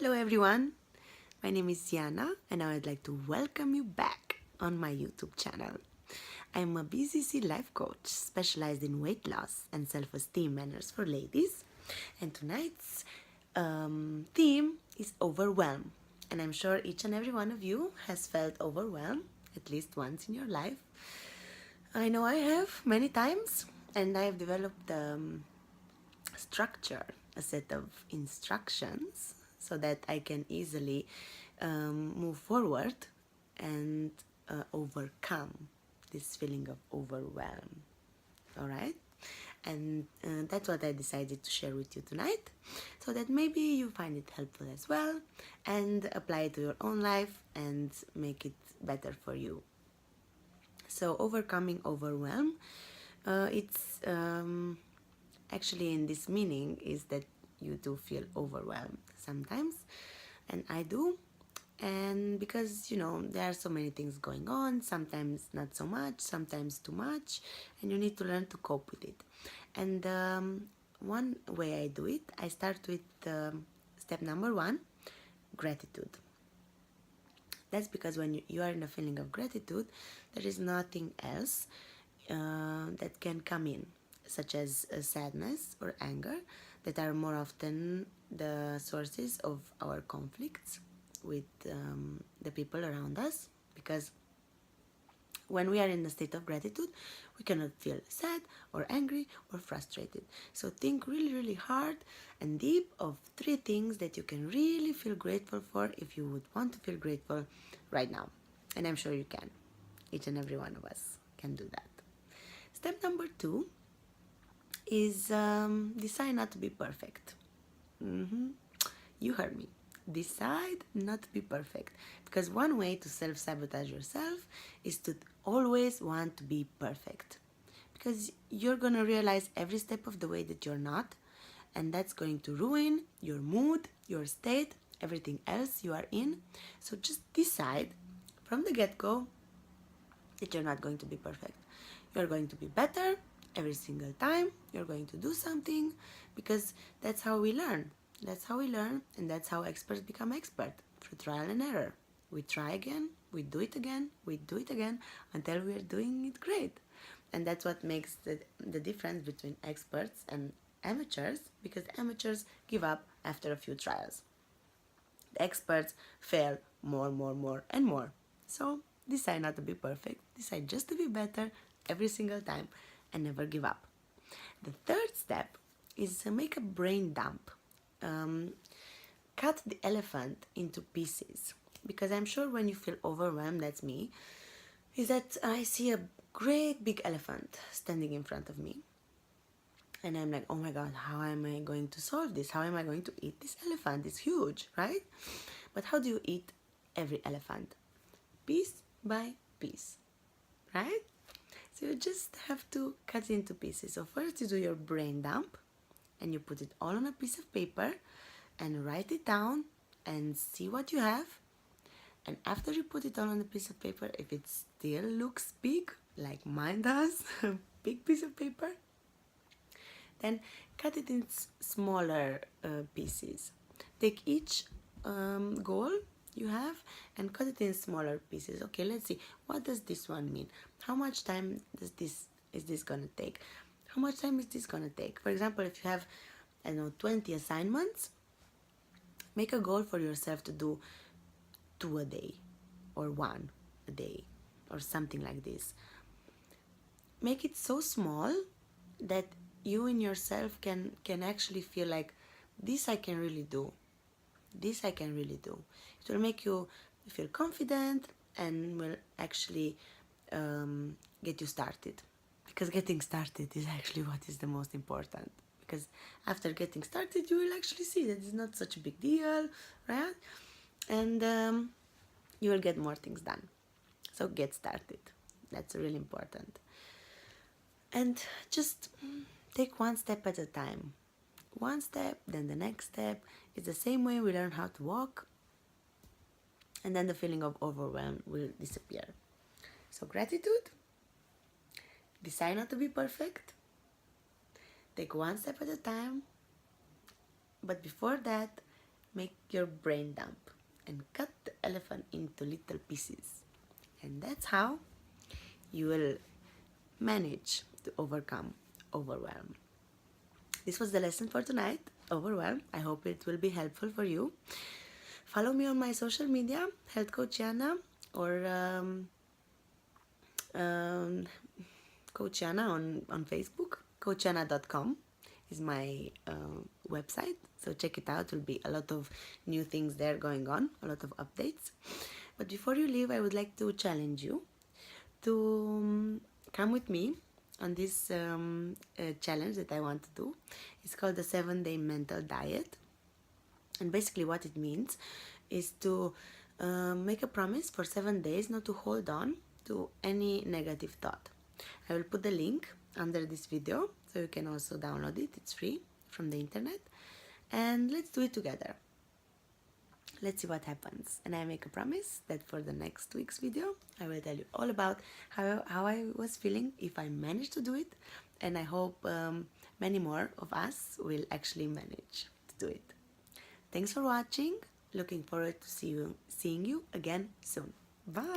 Hello everyone, my name is Yana and I would like to welcome you back on my YouTube channel. I'm a BCC life coach specialized in weight loss and self-esteem manners for ladies, and tonight's theme is overwhelm. And I'm sure each and every one of you has felt overwhelmed at least once in your life. I know I have many times, and I have developed structure, a set of instructions so that I can easily move forward and overcome this feeling of overwhelm. All right? And that's what I decided to share with you tonight, so that maybe you find it helpful as well and apply it to your own life and make it better for you. So, overcoming overwhelm, it's actually in this meaning is that you do feel overwhelmed sometimes, and I do. And because there are so many things going on, sometimes not so much, sometimes too much, and you need to learn to cope with it. And one way I do it, I start with step number one: gratitude. That's because when you are in a feeling of gratitude, there is nothing else that can come in, such as sadness or anger, that are more often the sources of our conflicts with the people around us. Because when we are in a state of gratitude, we cannot feel sad or angry or frustrated. So think really, really hard and deep of 3 things that you can really feel grateful for if you would want to feel grateful right now. And I'm sure you can. Each and every one of us can do that. Step number 2 is decide not to be perfect. You heard me. Decide not to be perfect. Because one way to self-sabotage yourself is to always want to be perfect. Because you're going to realize every step of the way that you're not, and that's going to ruin your mood, your state, everything else you are in. So just decide from the get-go that you're not going to be perfect. You're going to be better every single time. You're going to do something, because that's how we learn. That's how we learn, and that's how experts become expert, through trial and error. We try again, we do it again, we do it again until we are doing it great. And that's what makes the difference between experts and amateurs, because amateurs give up after a few trials. The experts fail more, and more. So decide not to be perfect, decide just to be better every single time and never give up. The third step is to make a brain dump. Cut the elephant into pieces, because I'm sure when you feel overwhelmed, that's me, is that I see a great big elephant standing in front of me, and I'm like, oh my god, how am I going to solve this? How am I going to eat this elephant? It's huge, right? But how do you eat every elephant? Piece by piece, right? So you just have to cut it into pieces. So first you do your brain dump, and you put it all on a piece of paper and write it down and see what you have. And after you put it all on a piece of paper, if it still looks big, like mine does, a big piece of paper, then cut it in smaller pieces. Take each goal you have and cut it in smaller pieces. Okay, let's see, what does this one mean? How much time is this gonna take? How much time is this gonna take? For example, if you have, I don't know, 20 assignments, make a goal for yourself to do 2 a day or 1 a day or something like this. Make it so small that you in yourself can actually feel like, this I can really do. This I can really do. It will make you feel confident and will actually get you started. Because getting started is actually what is the most important. Because after getting started, you will actually see that it's not such a big deal, right? And you will get more things done. So get started. That's really important. And just take one step at a time. One step, then the next step. It's the same way we learn how to walk, and then the feeling of overwhelm will disappear. So gratitude, decide not to be perfect, take one step at a time, but before that, make your brain dump and cut the elephant into little pieces. And that's how you will manage to overcome overwhelm. This was the lesson for tonight, overwhelm. I hope it will be helpful for you. Follow me on my social media, Health Coach Yana, or Coach Yana on Facebook. CoachYana.com is my website, so check it out. There will be a lot of new things there going on, a lot of updates. But before you leave, I would like to challenge you to come with me on this challenge that I want to do. It's called the 7-day mental diet. And basically what it means is to make a promise for 7 days not to hold on to any negative thought. I will put the link under this video so you can also download it. It's free from the internet. And let's do it together. Let's see what happens. And I make a promise that for the next week's video, I will tell you all about how I was feeling if I managed to do it. And I hope many more of us will actually manage to do it. Thanks for watching. Looking forward to seeing you again soon. Bye.